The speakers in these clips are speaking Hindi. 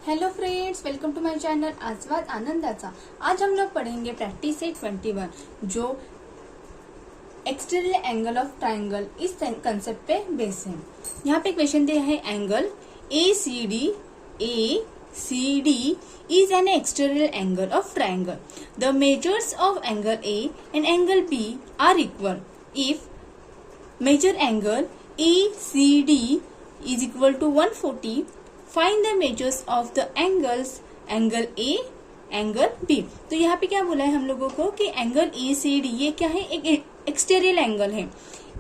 Hello friends, welcome to my channel आस्वाद आनंदाचा। आज हम लोग पढ़ेंगे प्रैक्टिस सेट 21 जो एक्सटीरियर एंगल ऑफ ट्राइंगल इस कंसेप्ट पे बेस है। यहाँ पे क्वेश्चन दिया है angle ACD is an exterior angle of triangle. The measures of angle A and angle B are equal. If measure angle ACD is equal to 140, find the measures of the angles angle A, angle B। तो यहाँ पे क्या बोला है हम लोगों को कि एंगल ACD ये क्या है, एक एक्सटीरियर एंगल है।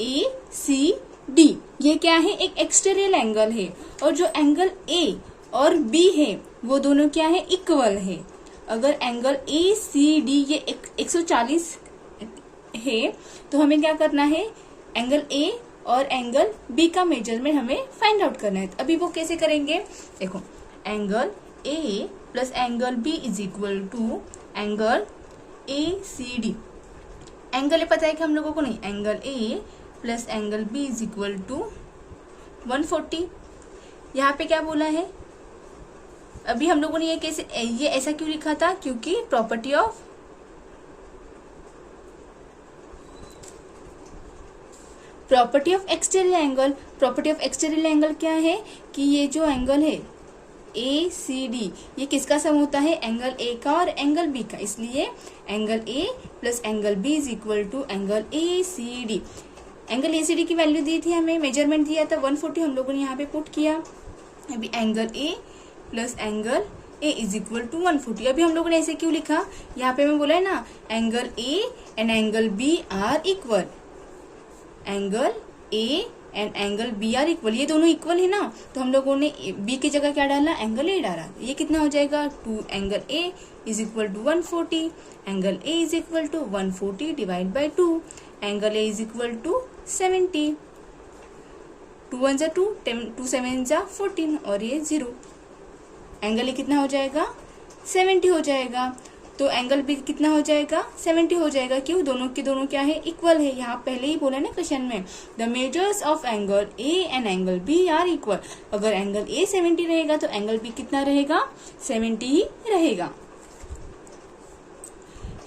ACD ये क्या है, एक एक्सटीरियर एंगल है। और जो एंगल A और B है वो दोनों क्या है, इक्वल है। अगर एंगल ACD ये 140 है तो हमें क्या करना है, एंगल A और एंगल B का मेजरमेंट हमें फाइंड आउट करना है। तो अभी वो कैसे करेंगे, देखो angle A plus angle B is equal to angle ACD। Angle पता है कि हम लोगों को नहीं, angle A plus angle B is equal to 140। यहाँ पे क्या बोला है, अभी हम लोगों ने ये ऐसा क्यों लिखा था, क्योंकि प्रॉपर्टी ऑफ एक्सटीरियर एंगल क्या है कि ये जो एंगल है ACD ये किसका सम होता है, एंगल A का और एंगल B का। इसलिए angle A plus angle B is equal to angle ACD। Angle ACD की वैल्यू दी थी, हमें मेजरमेंट दिया था 140, हम लोगों ने यहाँ पे पुट किया। अभी angle A plus angle A is equal to 140। अभी हम लोगों ने ऐसे क्यों लिखा, यहाँ पे मैं बोला है ना, angle A and angle B are equal. Angle A and angle B are equal, ये दोनों इक्वल है ना, तो हम लोगों ने B की जगह क्या डाला, एंगल A डाला। ये कितना हो जाएगा, 2 angle A is equal to 140। Angle A is equal to 140 divide by 2। Angle A is equal to 70। 2 1 जा 2, 2 7 जा 14 और ये 0। एंगल A कितना हो जाएगा, 70 हो जाएगा। तो एंगल B कितना हो जाएगा, 70 हो जाएगा। क्यों, दोनों के दोनों क्या है, इक्वल है। यहाँ पहले ही बोला ना क्वेश्चन में, the measures of angle A and angle B are equal. अगर एंगल A 70 रहेगा तो एंगल B कितना रहेगा, 70 ही रहेगा।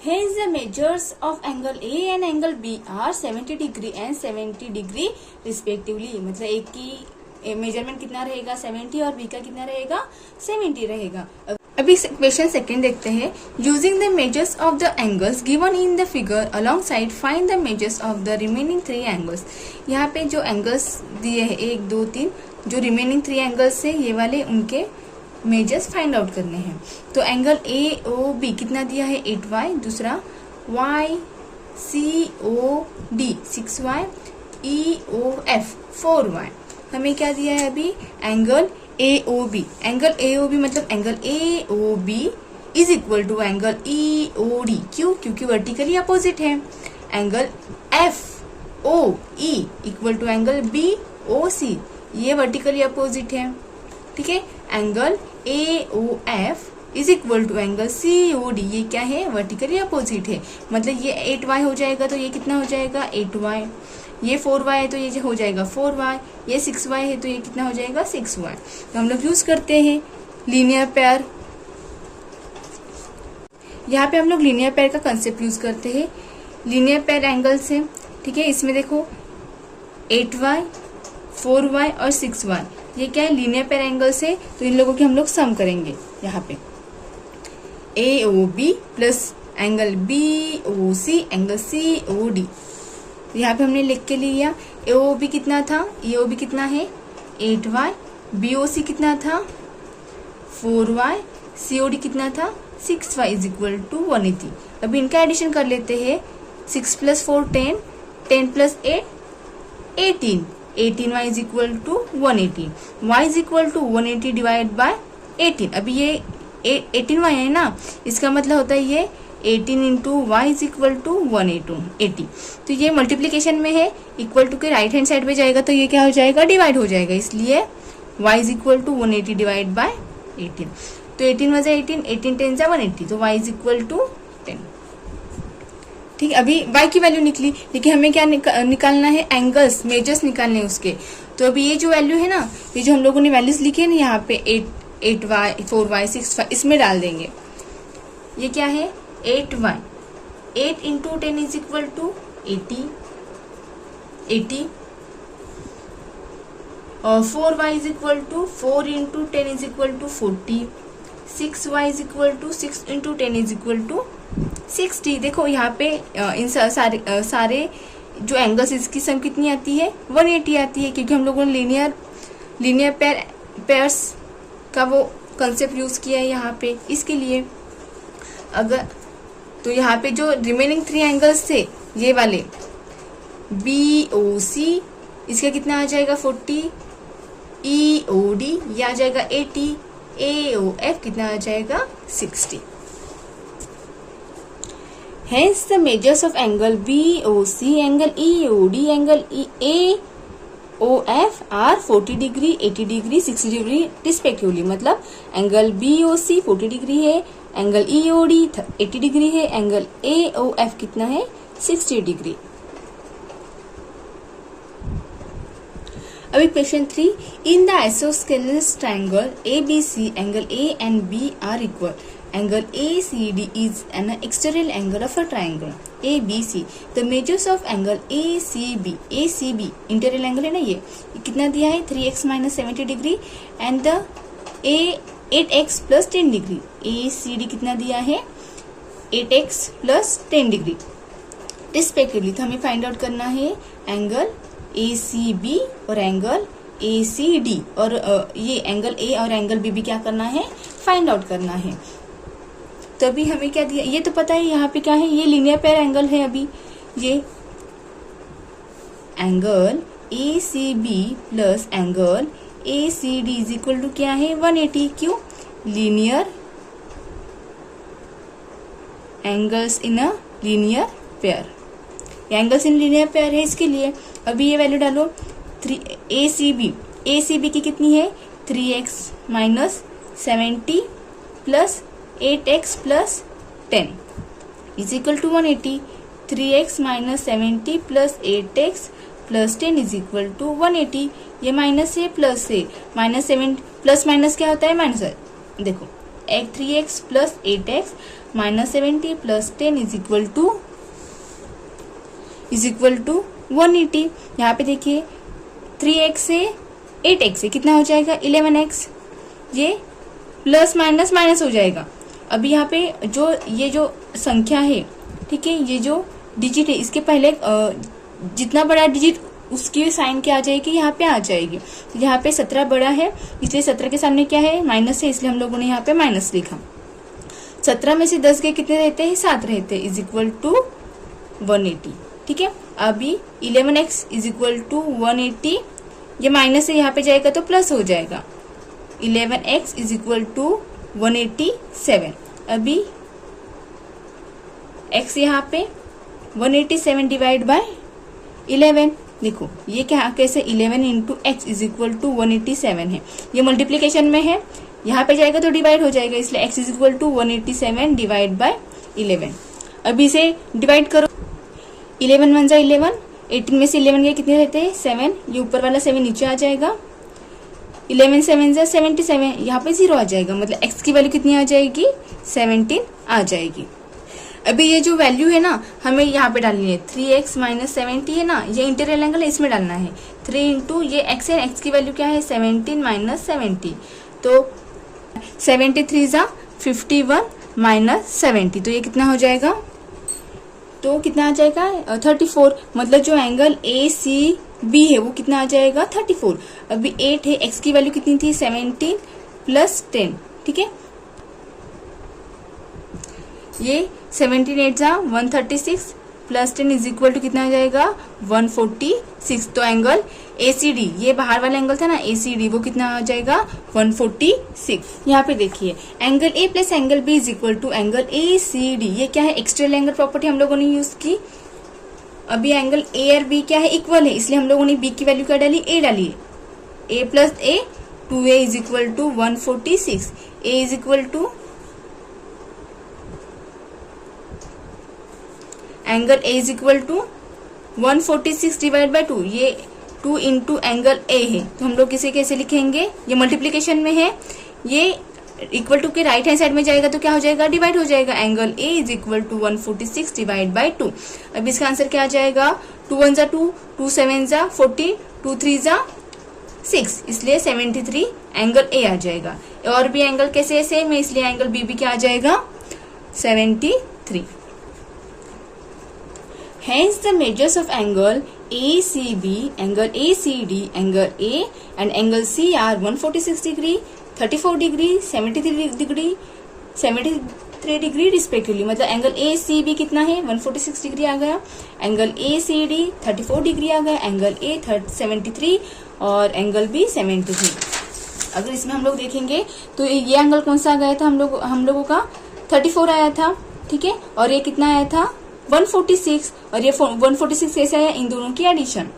Hence the measures of angle A and angle B are 70 degree and 70 degree respectively. मतलब एक की मेजरमेंट कितना रहेगा, 70 और B का कितना रहेगा, 70 रहेगा। अभी क्वेश्चन सेकंड देखते हैं। Using the measures of the angles given in the figure along side find the measures of the remaining 3 angles. यहाँ पे जो एंगल्स दिए हैं 1 2 3, जो रिमेनिंग 3 एंगल्स है ये वाले, उनके मेजर्स फाइंड आउट करने हैं। तो एंगल AOB कितना दिया है, 8y। दूसरा YCOD 6y, EOF 4y। हमें क्या दिया है अभी, एंगल AOB। एंगल AOB मतलब angle AOB is equal to angle EOD। क्यों, क्योंकि वर्टिकली अपोजिट है। Angle FOE equal to angle BOC, ये वर्टिकली अपोजिट है। ठीक है, angle AOF is equal to angle COD, ये क्या है, वर्टिकली अपोजिट है। मतलब ये 8y हो जाएगा तो ये कितना हो जाएगा, 8y। ये 4y है तो ये हो जाएगा 4y। ये 6y है तो ये कितना हो जाएगा, 6y। तो हम लोग यूज करते हैं लीनियर पेयर। यहाँ पे हम लोग लीनियर पेयर का कंसेप्ट यूज करते हैं। लीनियर पेयर एंगल्स है, ठीक है। इसमें देखो 8y 4y और 6y, ये क्या है, लीनियर पेयर एंगल्स है। तो इन लोगों की हम लोग सम करेंगे। यहाँ पे AOB plus angle BOC angle COD। यहाँ पे हमने लिख के लिया, AOB कितना था, AOB कितना है 8y, BOC कितना था 4y, COD कितना था 6y इज इक्वल टू 180। अभी इनका एडिशन कर लेते हैं। 6 प्लस 4 10, 10 प्लस 8 18, 18y is equal to 180। y is equal to 180 divide by 18। अभी ये 18y है ना, इसका मतलब होता है ये 18 into y is equal to 180। तो ये मल्टीप्लीकेशन में है, इक्वल टू के राइट हैंड साइड पे जाएगा तो ये क्या हो जाएगा, डिवाइड हो जाएगा। इसलिए y is equal to 180 divide by 18। तो 18 वजह 18, 18 10 जा 180, तो y इज इक्वल टू 10। ठीक है, अभी y की वैल्यू निकली, लेकिन हमें क्या निकालना है, एंगल्स, मेजर्स निकालने हैं उसके। तो अभी ये जो वैल्यू है ना, ये जो हम लोगों ने वैल्यूज लिखे हैं ना यहाँ पे 8y 4y 6y इसमें डाल देंगे। ये क्या है 8y, 8 into 10 is equal to 80 और 4y is equal to 4 into 10 is equal to 40, 6y is equal to 6 into 10 is equal to 60। देखो यहाँ पे इन सारे जो एंगल्स इसकी सम कितनी आती है 180 आती है, क्योंकि हम लोगों ने लीनियर पेयर्स का वो कंसेप्ट यूज किया है यहाँ पे। इसके लिए अगर तो यहाँ पे जो रिमेनिंग 3 एंगल्स थे ये वाले BOC इसका कितना आ जाएगा 40, EOD ये आ जाएगा 80, AOF कितना आ जाएगा 60। Hence the measures of angle BOC, angle EOD, angle AOF are 40 degree, 80 degree, 60 degree respectively. मतलब एंगल BOC 40 डिग्री है, एंगल EOD 80 डिग्री है, एंगल AOF कितना है 60 डिग्री। अभी question 3, in the isosceles triangle ABC angle A and B are equal. Angle ACD is an external angle of a triangle ABC. The measures of angle ACB interior angle है ना, ये कितना दिया है 3x minus 70 degree and the 8x plus 10 degree. ACD कितना दिया है 8x plus 10 डिग्री रिस्पेक्टिवली। तो हमें फाइंड आउट करना है एंगल ACB और एंगल ACD, और ये एंगल A और एंगल B भी क्या करना है फाइंड आउट करना है। तो अभी हमें क्या दिया ये तो पता है, यहाँ पे क्या है ये लीनियर पेयर एंगल है। अभी ये angle ACB plus angle ACD is equal to क्या है 180। क्यों linear angles in a linear pair, angles in linear pair है इसके लिए। अभी ये वैल्यू डालो ACB की कितनी है 3x minus 70 plus 8x plus 10 is equal to 180। 3x minus 70 plus 8x plus 10 is equal to 180। ये माइनस है प्लस है, माइनस 7 प्लस माइनस क्या होता है माइनस। देखो 3x plus 8x minus 70 plus 10 is equal to 180। यहाँ पे देखिए 3x से 8x से कितना हो जाएगा 11x, ये प्लस माइनस माइनस हो जाएगा। अभी यहाँ पे ये जो संख्या है ठीक है, ये जो डिजिट है इसके पहले जितना बड़ा डिजिट उसकी साइन क्या आ जाएगी यहाँ पे आ जाएगी। तो यहाँ पे 17 बड़ा है इसलिए 17 के सामने क्या है माइनस है, इसलिए हम लोगों ने यहाँ पे माइनस लिखा। 17 में से 10 के कितने रहते हैं 7 रहते हैं इज इक्वल टू 180। ठीक है, अभी 11x इज इक्वल टू 180, ये माइनस है यहाँ पे जाएगा तो प्लस हो जाएगा। 11x is equal to 187। अभी x यहाँ पे 187 डिवाइड बाय 11। देखो ये क्या कैसे 11 into x is equal to 187 है, ये मल्टीप्लीकेशन में है, यहाँ पे जाएगा तो डिवाइड हो जाएगा, इसलिए x is equal to 187 divide by 11। अभी इसे डिवाइड करो, 11 1 जा 11, 18 में से 11 के कितने रहते हैं 7, ये ऊपर वाला 7 नीचे आ जाएगा। 11 7 जा 77, यहाँ पे 0 आ जाएगा, मतलब x की वैल्यू कितनी आ जाएगी 17 आ जाएगी। अभी ये जो वैल्यू है ना हमें यहाँ पे डालनी है 3x माइनस 70 है ना, ये इंटीरियर एंगल है इसमें डालना है 3 इंटू ये x है, x की वैल्यू क्या है 17 माइनस 70, तो 73 जा 51 माइनस 70, तो ये कितना हो जाएगा, तो कितना आ जाएगा 34। मतलब जो एंगल ACB है वो कितना आ जाएगा 34। अभी 8 है, x की वैल्यू कितनी थी 17 प्लस 10, ठीक है, ये 17 8 जा 136 प्लस 10 इज इक्वल टू कितना आ जाएगा 146। तो एंगल ACD ये बाहर वाला एंगल था ना ACD, वो कितना आ जाएगा 146। यहाँ पे देखिए angle A plus angle B is equal to angle ACD, ये क्या है एक्सटर्नल एंगल प्रॉपर्टी हम लोगों ने यूज की। अभी एंगल A और B क्या है इक्वल है, इसलिए हम लोगों ने B की वैल्यू क्या डाली A डाली है, A plus A 2A is equal to 146। A is equal to angle A is equal to 146 divide by 2, ये 2 इंटू एंगल A है, तो हम लोग इसे कैसे लिखेंगे, ये मल्टीप्लीकेशन में है, ये इक्वल टू के राइट हैंड साइड में जाएगा तो क्या हो जाएगा, डिवाइड हो जाएगा। Angle A is equal to 146 divide by 2। अब इसका आंसर क्या आ जाएगा, 2 1 जा 2, 2 7 जा 40, 2 3 जा 6, इसलिए 73 एंगल ए आ जाएगा। और भी एंगल कैसे है सेम है, इसलिए एंगल बी भी क्या आ जाएगा, 73। Hence the measures of angle ACB, angle ACD, angle A and angle C are 146 degree, 34 degree, 73 degree, 73 degree respectively। मतलब एंगल ACB कितना है, 146 डिग्री आ गया, एंगल ACD 34 डिग्री आ गया, एंगल A 73 और एंगल B 73। अगर इसमें हम लोग देखेंगे तो ये एंगल कौन सा आ गया था, हम लोगों का 34 आया था, ठीक है, और ये कितना आया था 146, और ये 146 कैसे आया, इन दोनों की एडिशन।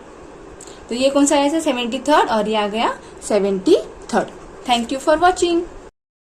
तो ये कौन सा आया था 73rd और ये आ गया 73rd। Thank you for watching.